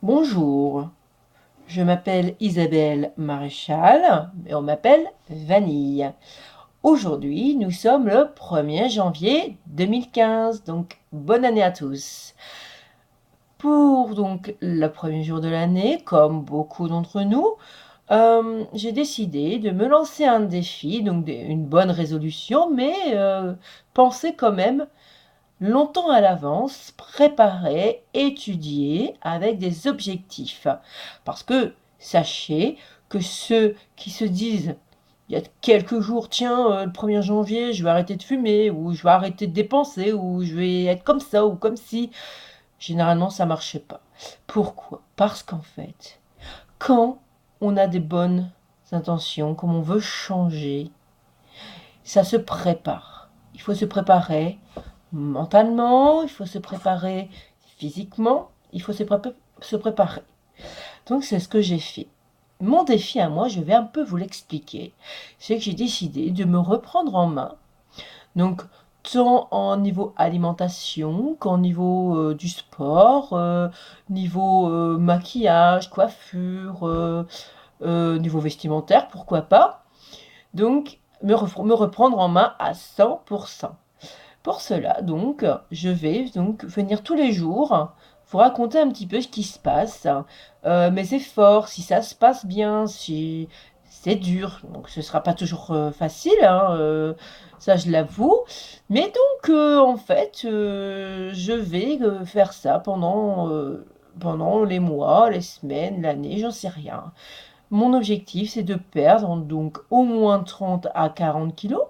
Bonjour, je m'appelle Isabelle Maréchal, mais on m'appelle Vanille. Aujourd'hui, nous sommes le 1er janvier 2015, donc bonne année à tous. Pour donc le premier jour de l'année, comme beaucoup d'entre nous, j'ai décidé de me lancer un défi, donc une bonne résolution, mais pensez quand même longtemps à l'avance, préparer, étudier avec des objectifs. Parce que sachez que ceux qui se disent il y a quelques jours, tiens, le 1er janvier, je vais arrêter de fumer, ou je vais arrêter de dépenser, ou je vais être comme ça, ou comme si, généralement, ça marche pas. Pourquoi? Parce qu'en fait, quand on a des bonnes intentions, comme on veut changer, ça se prépare. Il faut se préparer mentalement, il faut se préparer physiquement, il faut se préparer. Donc c'est ce que j'ai fait. Mon défi à moi, je vais un peu vous l'expliquer, c'est que j'ai décidé de me reprendre en main. Donc tant en niveau alimentation qu'en niveau du sport, niveau maquillage, coiffure, niveau vestimentaire, pourquoi pas. Donc me reprendre en main à 100%. Pour cela, donc, je vais donc venir tous les jours vous raconter un petit peu ce qui se passe, mes efforts, si ça se passe bien, si c'est dur. Donc, ce ne sera pas toujours facile, hein, ça je l'avoue. Mais donc, en fait, je vais faire ça pendant les mois, les semaines, l'année, j'en sais rien. Mon objectif, c'est de perdre donc au moins 30 à 40 kilos.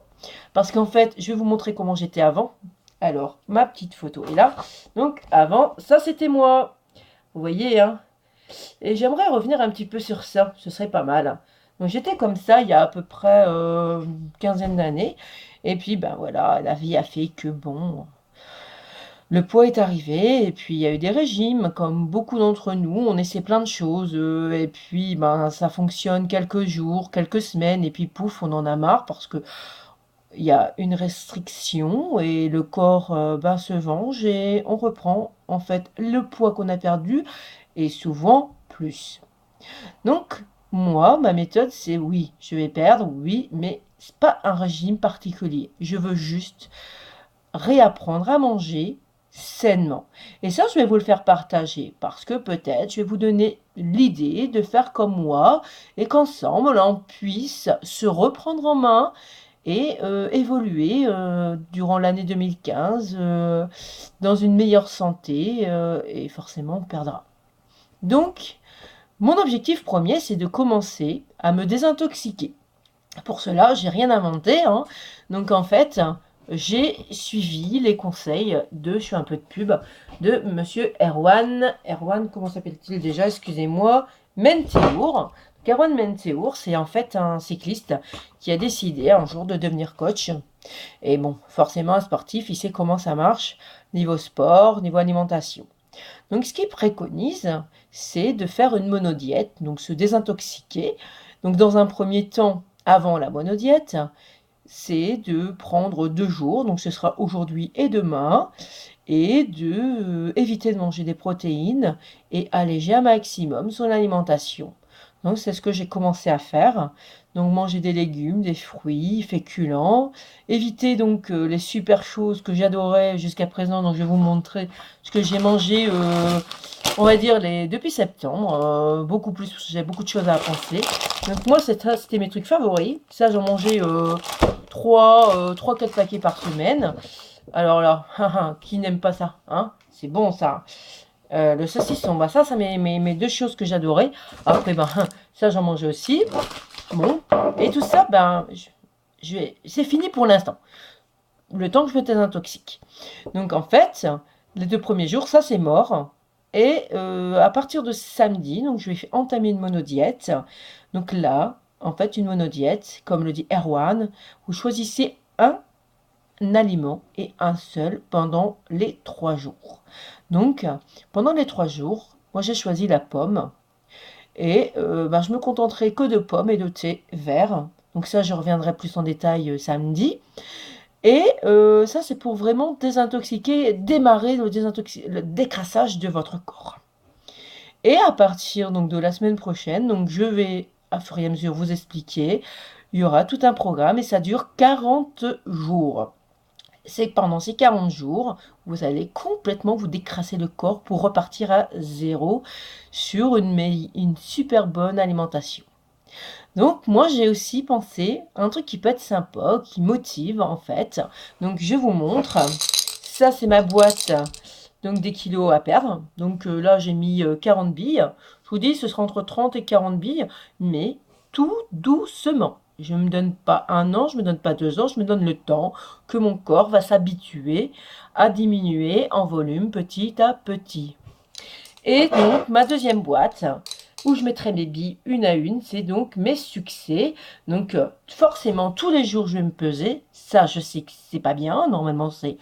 Parce qu'en fait, je vais vous montrer comment j'étais avant. Alors, ma petite photo est là. Donc, avant, ça c'était moi. Vous voyez, hein. Et j'aimerais revenir un petit peu sur ça. Ce serait pas mal. Donc, j'étais comme ça il y a à peu près une quinzaine d'années. Et puis, ben voilà, la vie a fait que bon, le poids est arrivé. Et puis, il y a eu des régimes. Comme beaucoup d'entre nous, on essaie plein de choses. Et puis, ben, ça fonctionne quelques jours, quelques semaines. Et puis, pouf, on en a marre parce que il y a une restriction et le corps ben, se venge et on reprend en fait le poids qu'on a perdu et souvent plus. Donc moi, ma méthode c'est oui, je vais perdre, oui, mais c'est pas un régime particulier. Je veux juste réapprendre à manger sainement. Et ça, je vais vous le faire partager parce que peut-être je vais vous donner l'idée de faire comme moi et qu'ensemble on puisse se reprendre en main et évoluer durant l'année 2015 dans une meilleure santé et forcément on perdra. Donc, mon objectif premier, c'est de commencer à me désintoxiquer. Pour cela, j'ai rien inventé, hein. Donc en fait, j'ai suivi les conseils je fais un peu de pub, de Monsieur Erwan. Erwan, comment s'appelle-t-il déjà? Excusez-moi. Menteour. Erwan Menteour, c'est en fait un cycliste qui a décidé un jour de devenir coach. Et bon, forcément, un sportif, il sait comment ça marche, niveau sport, niveau alimentation. Donc, ce qu'il préconise, c'est de faire une monodiète, donc se désintoxiquer. Donc, dans un premier temps, avant la monodiète, c'est de prendre 2 jours, donc ce sera aujourd'hui et demain, et de éviter de manger des protéines et alléger un maximum son alimentation. Donc c'est ce que j'ai commencé à faire. Donc manger des légumes, des fruits, féculents, éviter donc les super choses que j'adorais jusqu'à présent. Donc je vais vous montrer ce que j'ai mangé, on va dire depuis septembre. Beaucoup plus, j'ai beaucoup de choses à penser. Donc moi c'était mes trucs favoris. Ça j'en mangeais 3-4 paquets par semaine. Alors là, qui n'aime pas ça, hein? C'est bon ça. Le saucisson, bah ça, mes deux choses que j'adorais. Après, ben, ça, j'en mangeais aussi. Bon, et tout ça, ben, c'est fini pour l'instant. Le temps que je me désintoxique. Donc, en fait, les 2 premiers jours, ça, c'est mort. Et à partir de samedi, donc, je vais entamer une monodiète. Donc là, en fait, une monodiète, comme le dit Erwan, vous choisissez un aliment et un seul pendant les 3 jours. Donc, pendant les 3 jours, moi j'ai choisi la pomme et ben, je me contenterai que de pommes et de thé vert. Donc ça, je reviendrai plus en détail samedi. Et ça, c'est pour vraiment désintoxiquer, démarrer le décrassage de votre corps. Et à partir donc de la semaine prochaine, donc je vais à fur et à mesure vous expliquer. Il y aura tout un programme et ça dure 40 jours. C'est que pendant ces 40 jours, vous allez complètement vous décrasser le corps pour repartir à zéro sur une super bonne alimentation. Donc moi j'ai aussi pensé à un truc qui peut être sympa, qui motive en fait. Donc je vous montre. Ça c'est ma boîte, donc des kilos à perdre. Donc là j'ai mis 40 billes. Je vous dis ce sera entre 30 et 40 billes, mais tout doucement. Je ne me donne pas un an, je ne me donne pas 2 ans, je me donne le temps que mon corps va s'habituer à diminuer en volume petit à petit. Et donc, ma deuxième boîte, où je mettrai mes billes une à une, c'est donc mes succès. Donc, forcément, tous les jours, je vais me peser. Ça, je sais que c'est pas bien. Normalement, c'est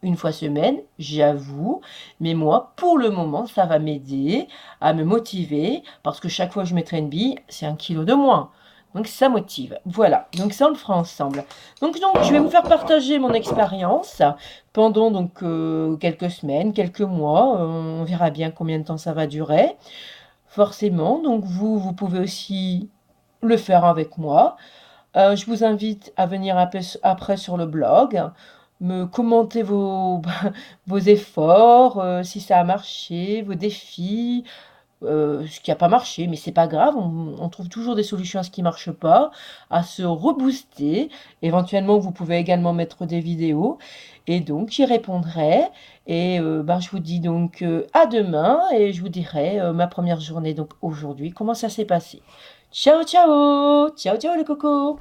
une fois semaine, j'avoue. Mais moi, pour le moment, ça va m'aider à me motiver. Parce que chaque fois que je mettrai une bille, c'est 1 kilo de moins. Donc ça motive. Voilà, donc ça on le fera ensemble. Donc je vais vous faire partager mon expérience pendant donc quelques semaines, quelques mois. On verra bien combien de temps ça va durer. Forcément, donc vous pouvez aussi le faire avec moi. Je vous invite à venir après sur le blog, me commenter vos efforts, si ça a marché, vos défis, ce qui n'a pas marché, mais c'est pas grave, on trouve toujours des solutions à ce qui ne marche pas, à se rebooster. Éventuellement, vous pouvez également mettre des vidéos, et donc j'y répondrai. Et je vous dis donc à demain, et je vous dirai ma première journée, donc aujourd'hui, comment ça s'est passé. Ciao, ciao! Ciao, ciao les cocos!